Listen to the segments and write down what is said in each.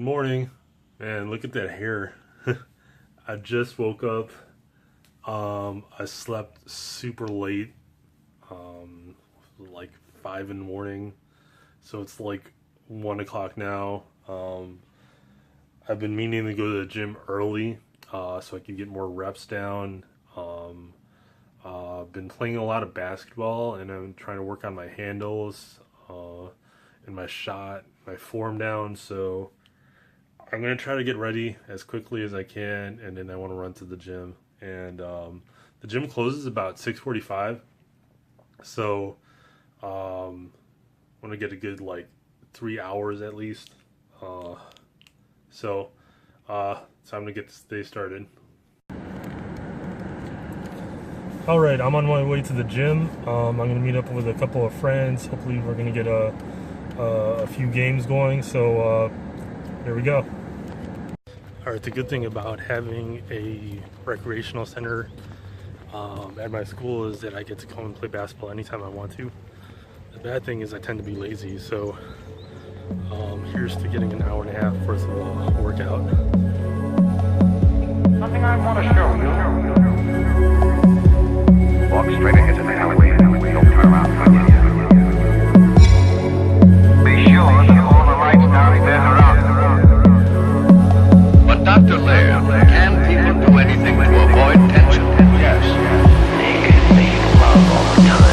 Good morning. Man, look at that hair. I just woke up. I slept super late, like 5 in the morning. So it's like 1 o'clock now. I've been meaning to go to the gym early, so I can get more reps down. Been playing a lot of basketball, and I'm trying to work on my handles, and my shot, my form down. So I'm gonna try to get ready as quickly as I can, and then I want to run to the gym. And the gym closes about 6:45, so want to get a good like 3 hours at least. Uh, so time to get this day started. All right, I'm on my way to the gym. I'm gonna meet up with a couple of friends. Hopefully, we're gonna get a few games going. So here we go. All right, the good thing about having a recreational center at my school is that I get to come and play basketball anytime I want to. The bad thing is I tend to be lazy, so here's to getting an hour and a half worth of workout. Something I want to show you. Walk straight ahead to the alleyway. Don't turn around. Be sure that all the lights down there are out. But Dr. Laird, can people do anything to avoid tension? Yes. They can make love all the time.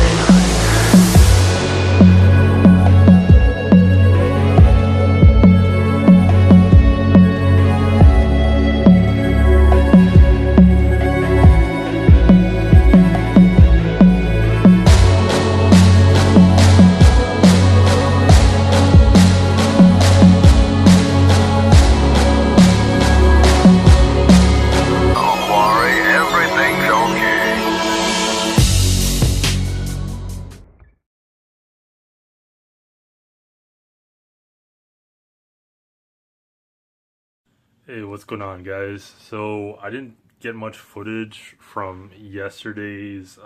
Hey, what's going on, guys? So I didn't get much footage from yesterday's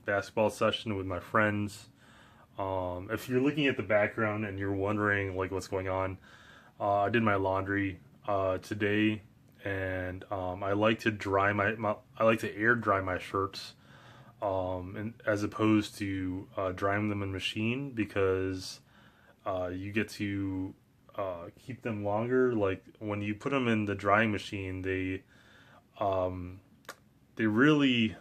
basketball session with my friends. If you're looking at the background and you're wondering like what's going on, I did my laundry today, and I like to I like to air dry my shirts, and as opposed to drying them in machine, because you get to keep them longer. Like when you put them in the drying machine, they really,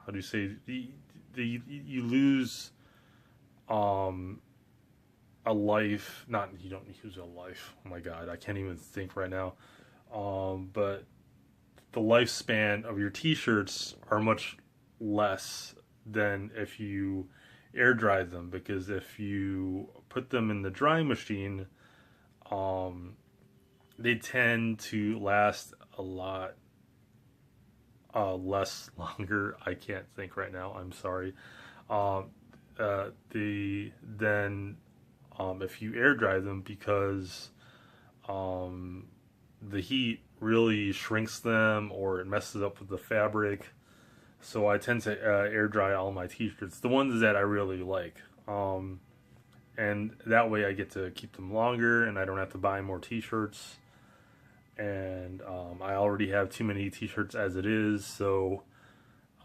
how do you say, you lose a life. Not, you don't use a life. Oh my god, I can't even think right now. But the lifespan of your t-shirts are much less than if you air dry them, because if you put them in the drying machine, they tend to last a lot less longer. I can't think right now. I'm sorry. Then if you air dry them, because the heat really shrinks them, or it messes up with the fabric. So I tend to air dry all my t-shirts, the ones that I really like. And that way I get to keep them longer, and I don't have to buy more t-shirts. And I already have too many t-shirts as it is, so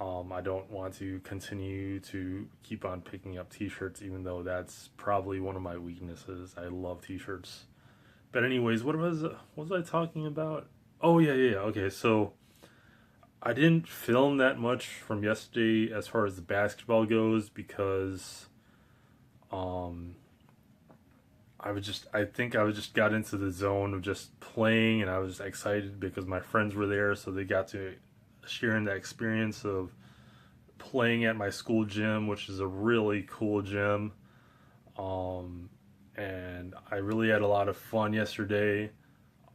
I don't want to continue to keep on picking up t-shirts, even though that's probably one of my weaknesses. I love t-shirts. But anyways, what was I talking about? Oh, yeah. Okay, so I didn't film that much from yesterday as far as the basketball goes, because I think I was just got into the zone of just playing, and I was excited because my friends were there, so they got to share in that experience of playing at my school gym, which is a really cool gym. And I really had a lot of fun yesterday.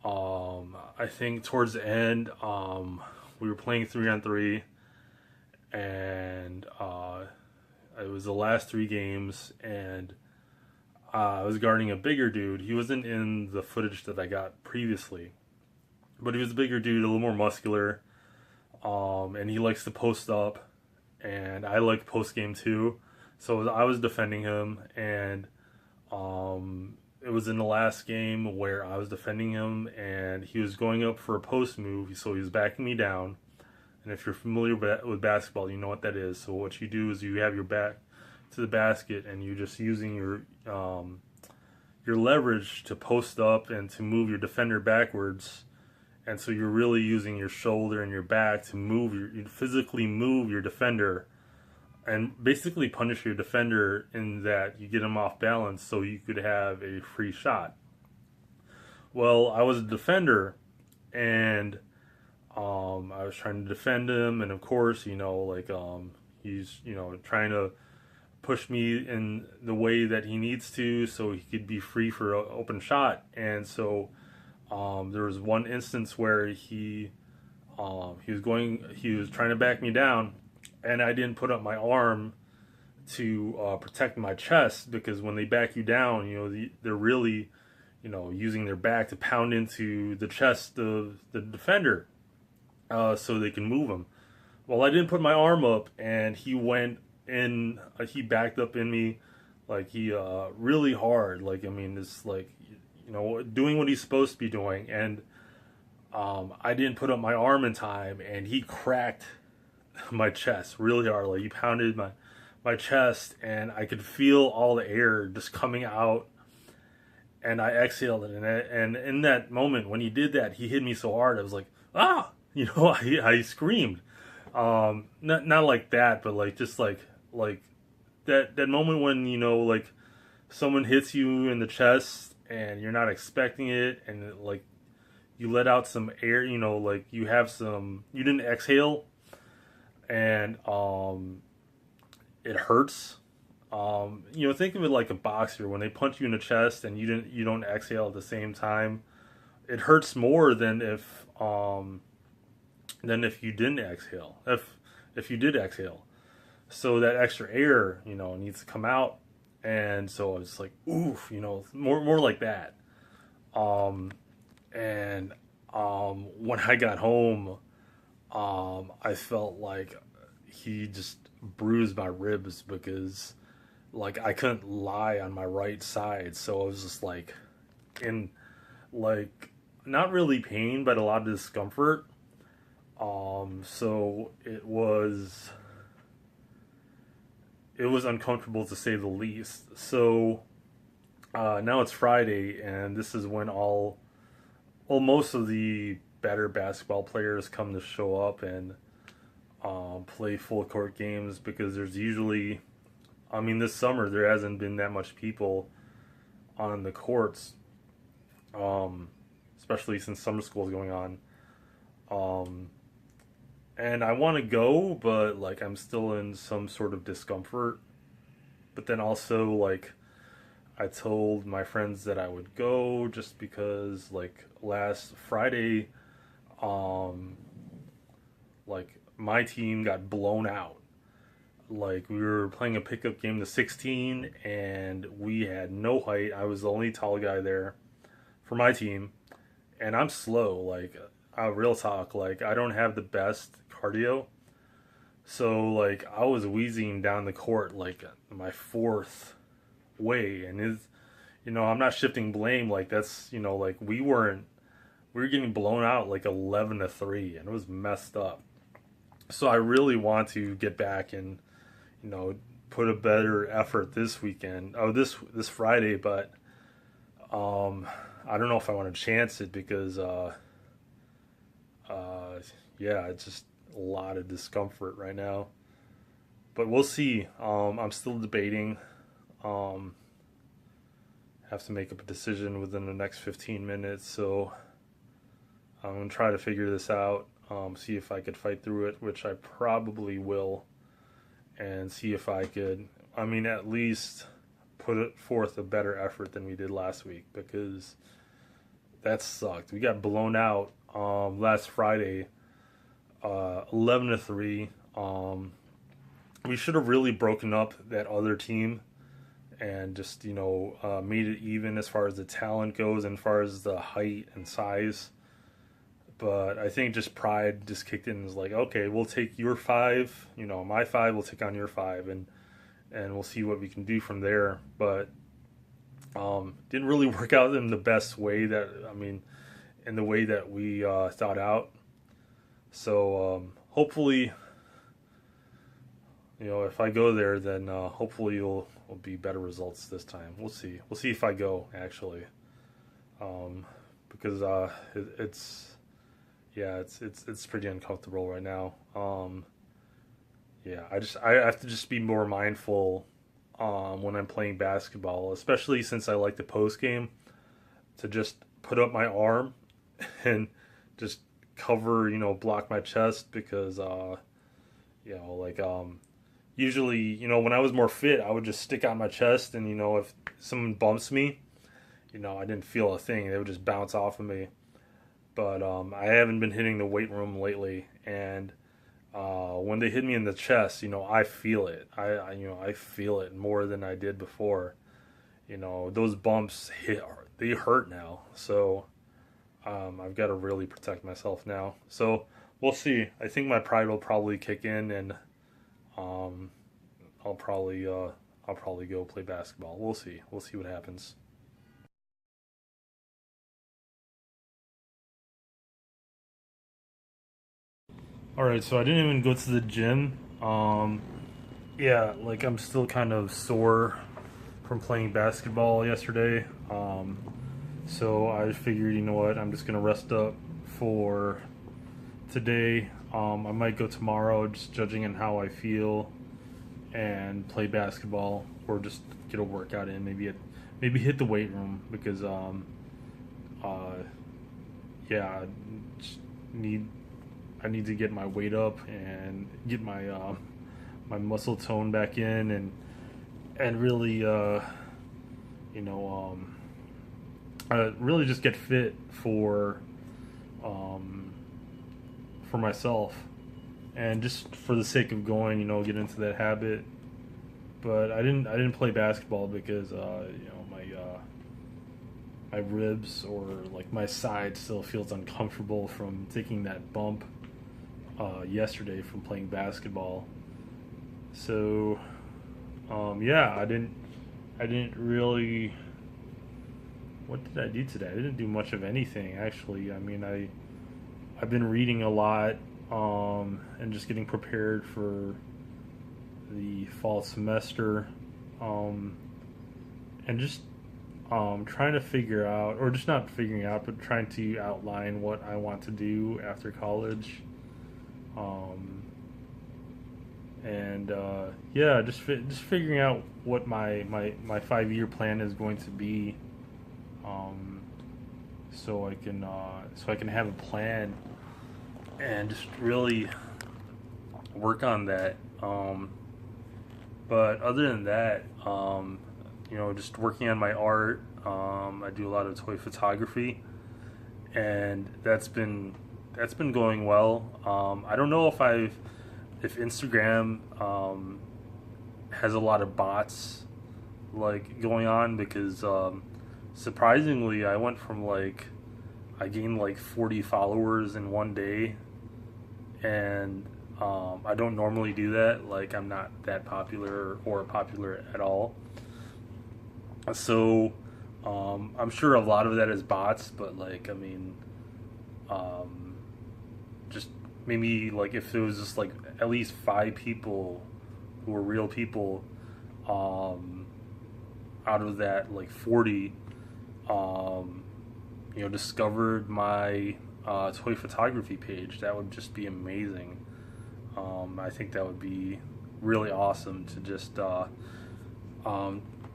I think towards the end, we were playing 3-on-3, and it was the last 3 games, and I was guarding a bigger dude. He wasn't in the footage that I got previously, but he was a bigger dude, a little more muscular, and he likes to post up, and I like post game too. So I was defending him, and it was in the last game where I was defending him, and he was going up for a post move, so he was backing me down. And if you're familiar with basketball, you know what that is. So what you do is you have your back to the basket, and you're just using your leverage to post up and to move your defender backwards. And so you're really using your shoulder and your back to you physically move your defender, and basically punish your defender in that you get him off balance so you could have a free shot. Well, I was a defender, and I was trying to defend him, and of course, he's, trying to push me in the way that he needs to so he could be free for an open shot. And so there was one instance where he was trying to back me down, and I didn't put up my arm to protect my chest, because when they back you down, they're really, using their back to pound into the chest of the defender so they can move him. Well, I didn't put my arm up, and he went in, he backed up in me, really hard. It's doing what he's supposed to be doing, and I didn't put up my arm in time, and he cracked my chest really hard. He pounded my chest, and I could feel all the air just coming out, and I exhaled it. And in that moment when he did that, he hit me so hard, I was like, ah, I screamed. Not like that, but just like that moment when someone hits you in the chest and you're not expecting it, and you let out some air, you didn't exhale, and it hurts. Think of it like a boxer. When they punch you in the chest and you don't exhale at the same time, it hurts more than if you didn't exhale. If you did exhale, so that extra air, needs to come out. And so I was like, oof, more like that. When I got home, I felt like he just bruised my ribs, because I couldn't lie on my right side. So I was just in not really pain, but a lot of discomfort. So it was uncomfortable, to say the least. So now it's Friday, and this is when most of the better basketball players come to show up and play full court games, because there's usually, this summer there hasn't been that much people on the courts, especially since summer school is going on. And I want to go, but I'm still in some sort of discomfort. But then also I told my friends that I would go, just because last Friday, my team got blown out. We were playing a pickup game to 16, and we had no height. I was the only tall guy there for my team, and I'm slow. Real talk, I don't have the best cardio. So I was wheezing down the court my fourth way, and I'm not shifting blame. That's we were getting blown out 11-3, and it was messed up. So I really want to get back and put a better effort this weekend. This Friday, but I don't know if I want to chance it, because it's just a lot of discomfort right now. But we'll see. I'm still debating. Have to make up a decision within the next 15 minutes, so I'm going to try to figure this out, see if I could fight through it, which I probably will, and see if I could, at least put it forth a better effort than we did last week, because that sucked. We got blown out last Friday, 11-3. We should have really broken up that other team and just made it even as far as the talent goes and as far as the height and size. But I think just pride just kicked in and was like, okay, we'll take your 5, my 5, we'll take on your 5, and we'll see what we can do from there. But Didn't really work out in the best way that, I mean, in the way that we thought out. So hopefully, if I go there, then hopefully will be better results this time. We'll see. We'll see if I go actually, because it's yeah, it's pretty uncomfortable right now. Yeah, I have to just be more mindful when I'm playing basketball, especially since I like the post game to just put up my arm and just cover, block my chest because like usually, when I was more fit, I would just stick out my chest and if someone bumps me, I didn't feel a thing. They would just bounce off of me. But I haven't been hitting the weight room lately, and when they hit me in the chest, I feel it. I feel it more than I did before. Those bumps they hurt now. So I've got to really protect myself now. So we'll see. I think my pride will probably kick in, and I'll probably go play basketball. We'll see. We'll see what happens. All right, so I didn't even go to the gym. Yeah, like I'm still kind of sore from playing basketball yesterday. So I figured, you know what, I'm just gonna rest up for today. I might go tomorrow, just judging on how I feel, and play basketball, or just get a workout in. Maybe hit the weight room because yeah, just I need to get my weight up and get my my muscle tone back in, and really really just get fit for myself, and just for the sake of going, get into that habit. But I didn't play basketball because my ribs, or like my side, still feels uncomfortable from taking that bump yesterday from playing basketball. So yeah, I didn't really. What did I do today? I didn't do much of anything actually. I mean, I've been reading a lot, and just getting prepared for the fall semester, and just trying to figure out, or just not figuring out, but trying to outline what I want to do after college. And yeah, just figuring out what my 5-year plan is going to be, so I can have a plan and just really work on that. But other than that, just working on my art. I do a lot of toy photography, and that's been going well. I don't know if Instagram has a lot of bots like going on, because surprisingly I went from I gained 40 followers in one day, and I don't normally do that. Like, I'm not that popular or popular at all. So I'm sure a lot of that is bots, but I mean, just maybe if it was just at least 5 people who were real people, out of that 40, discovered my toy photography page, that would just be amazing. I think that would be really awesome to just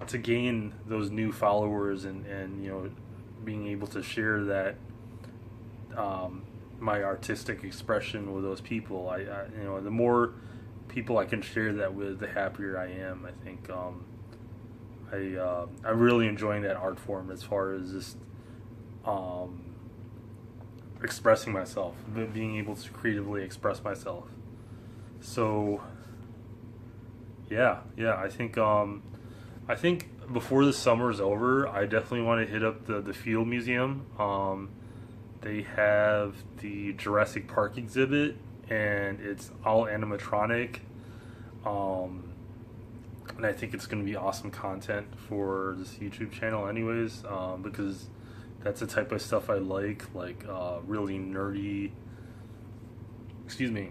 to gain those new followers, and being able to share that my artistic expression with those people. I the more people I can share that with, the happier I am. I think I'm really enjoying that art form, as far as just expressing myself, being able to creatively express myself. So yeah, I think before the summer's over, I definitely want to hit up the Field Museum. They have the Jurassic Park exhibit, and it's all animatronic. and I think it's going to be awesome content for this YouTube channel, anyways, because that's the type of stuff I like really nerdy. Excuse me.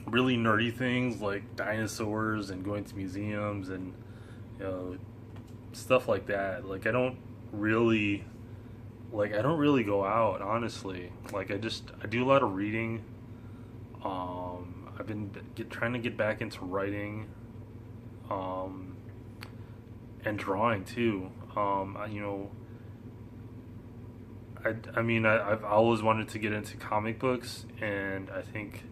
Really nerdy things like dinosaurs and going to museums and stuff like that. Like I don't really go out, honestly. Like I do a lot of reading. I've been trying to get back into writing, and drawing too. I've always wanted to get into comic books, and I think,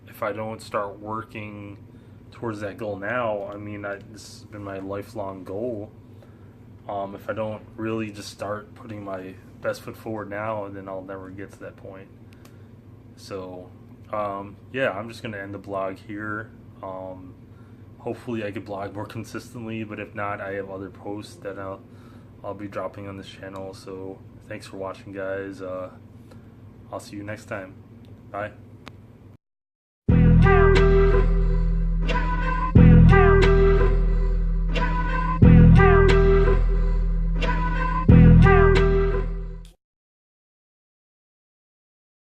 if I don't start working towards that goal now, this has been my lifelong goal. If I don't really just start putting my best foot forward now, then I'll never get to that point. So, yeah, I'm just going to end the blog here. Hopefully I could blog more consistently, but if not, I have other posts that I'll be dropping on this channel. So thanks for watching, guys. I'll see you next time. Bye.